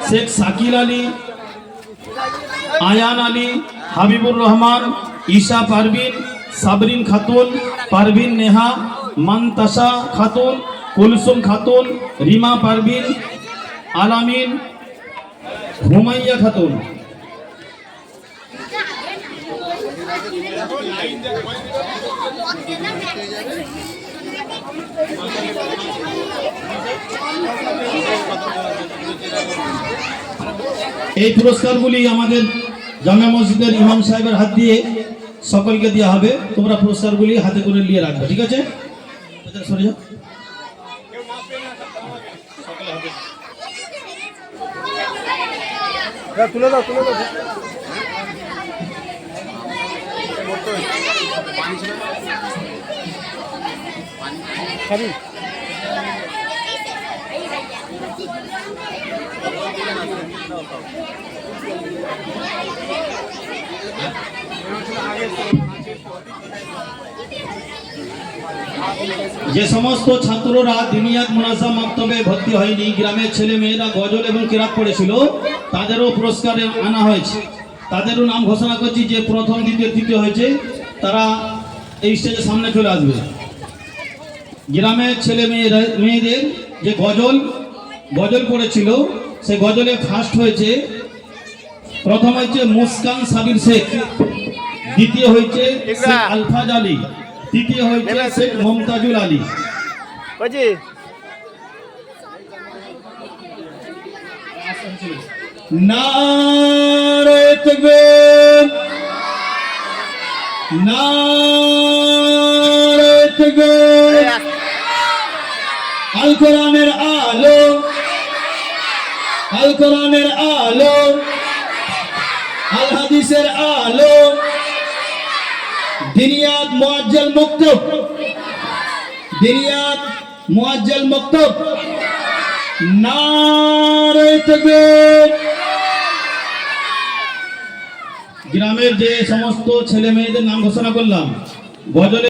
শেখ শাকিল আলী, আয়ান আলী, হাবিবুর রহমান, ঈশা পারভিন, সাবরিন খাতুন, পারভিন নেহা, মানতাসা খাতুন, কুলসুম খাতুন, রিমা পারভিন, আলামিন, হুমাইয়া খাতুন। এই পুরস্কারগুলি আমাদের জামে মসজিদের ইমাম সাহেবের হাত দিয়ে সকলকে দেওয়া হবে। তোমরা পুরস্কারগুলি হাতে করে নিয়ে রাখবে, ঠিক আছে? সরে যাও। তুলে দাও, তুলে দাও। যে সমস্ত ছাত্ররা দিনিয়াত মুনাসা মাক্তবে ভর্তি হয়নি, গ্রামের ছেলে মেয়েরা গজল এবং কিরাত পড়েছিল, তাদেরও পুরস্কারে আনা হয়েছে। তাদেরও নাম ঘোষণা করছি। যে প্রথম, দ্বিতীয়, তৃতীয় হয়েছে তারা এই স্টেজের সামনে চলে আসবে। গ্রামের ছেলে মেয়েদের যে গজল পড়েছিল, সে গজলে ফার্স্ট হয়েছে। প্রথম হয়েছে মুস্কান সাবির শেখ, দ্বিতীয় হয়েছে শেখ আলফাজ আলী, তৃতীয় হয়েছে শেখ মমতাজুল আলী। নারে তাকবীর, নারে তাকবীর। আল কোরআনের আলো, আল কোরআনের আলো, আল হাদিসের আলো, দিনিয়াত মুআজ্জাল মক্তব, দিনিয়াত মুআজ্জাল মক্তব। নারে তাকবীর। গ্রামের যে সমস্ত ছেলে মেয়েদের নাম ঘোষণা করলাম, গজলে